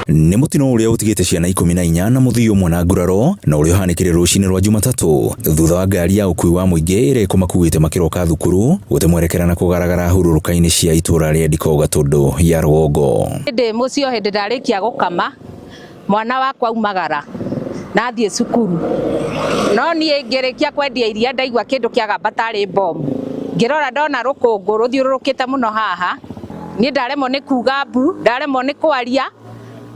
nĩ mutino uria utigite ciana 14 na muthio mwana nguraro na uria uhanikire rucini rwa Jumatatu thutha wa ngari ya ukui wa muingi ire kumakuite makiroka thukuru gutemwerekera na kugaragara hururuka-ini cia itura ria Ndiko Gatundu ya Rwongo. Ndi mucio hindi ndarikia gukama mwana wakwa umagara na thie cukuru no nie ngirikia kwendia iria ndaigwa kindu kiagamba tari bomu ngirora ndona rukungu ruthiururukite muno haha ni ndaremwo ni kuga mbu ndaremwo ni kwaria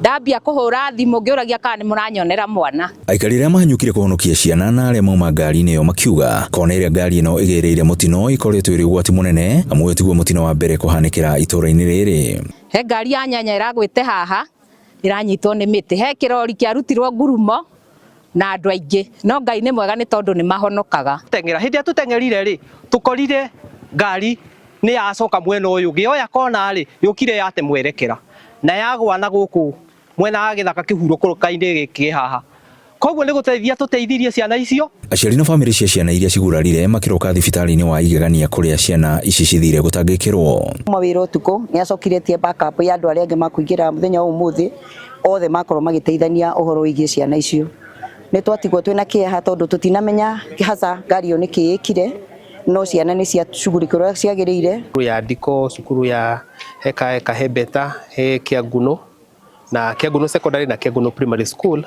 ndambia kuhura thimu ngiuragia kana ni muranyonera mwana. Aikari aria mahanyukire kuhonokia ciana na aria mauma ngari-ini iyo makiuga kona iria ngari ino igereire mutino ikoretwo iri ugwati munene amwe tiguo mutino wa mbere kuhanikira itura-ini riri. He ngari ya nyanya iragwite haha iranyitwo ni miti he kirori kiarutirwo ngurumo na andu aingi no Ngai ni mwega ni tondu ni mahonokaga. Tengera hindi atutengerire ri tukorire ngari ni yacoka mwena uyu ngioya kona ri yukire yate mwerekera na yagwa na guku mwena wa githaka kihurukuruka-ini giki haha koguo ni guteithia tuteithirie ciana icio. Aciari na family cia ciana iria cigurarire makiroka thibitari-ini wa igegania kuria ciana ici cithire gutangikirwo. Mawira utuko ni acokiretie backup ya andu aria angi makuingira muthenya umuthi othe makorwo magiteithania uhoro wigie ciana icio. Ni twatigwo twina kieha tondu tutinamenya kihaca ngari iyo nikiyikire no ciana ni cia cugurikirwo ciagirire. Cukuru ya Ndiko, cukuru ya Eka Hebeta, he Kiaguno na Kiaguno Secondary na Kiaguno Primary School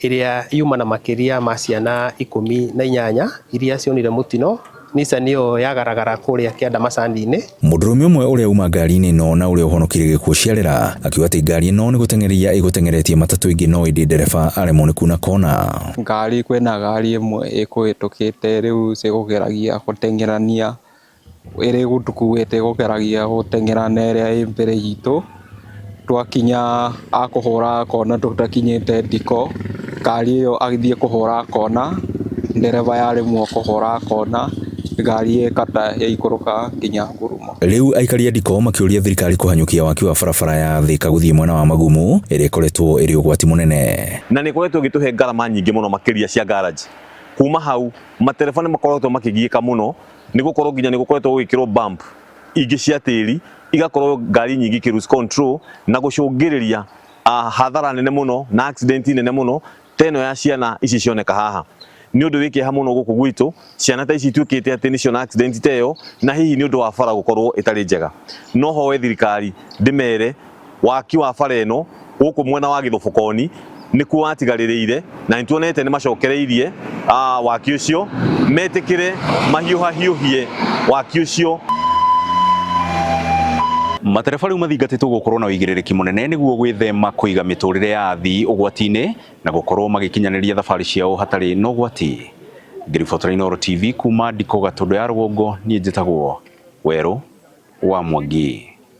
iria yuma na makiria ma ciana 18 iria cionire mutino nisa niyo yagaragara kuria kianda macani-ini. Mundurume umwe uria uma ngari-ini no na uria uhonokire gikuo ciarera akiuga ati ngari ino ni gutengeria igutengeretie matatu ingi no indi ndereba aremwo ni kuna kona. Ngari kwena ngari imwe ikuhitukite riu cigugeragia gutengerania iri gutukuite gugeragia gutengerana iria i mbere yitu twakinya akuhura kona tutakinyite Ndiko ngari iyo agithie kuhura kona ndereba yaremwo kuhura kona ngari kata ya ikuruka nginya ngurumo. Riu aikari a Ndiko makiuria thirikari kuhanyukia waki wa barabara ya Thika guthie mwena wa Magumu iri koretwo iri ugwati munene na ni koretwo gituhe ngarama nyingi muno makiria cia garage. Kuma hau matelefoni makoretwo makigiika muno ni gukorwo nginya ni gukoretwo gwikirwo bump ingi cia tiri igakorwo ngari nyingi ki lose control na gucungiriria hathara nene muno na accident nene muno teno ya ciana ici cioneka haha. Ni undu wiki hamwe no guku gwitu ciana ta ici tuikite ati ni ciona accident teyo na hihi ni undu wa bara gukorwo itari njega no howe thirikari ndimere waki wa bara eno guku mwena wa Githubukoni ni ku atigaririire na nituonete ni macokereirie waki ucio metikire mahiuhie waki ucio. Matereba riu mathingatitwo gukorwo na uigiririki munene niguo gwithema kuiga miturire ya athii ugwati-ini na gukorwo magikinyaniria thabari ciao hatari no gwati. Ngirifotora Inooro TV kuma Ndiko Gatundu ya Rwongo, nie njitagwo Weru wa Mwangi.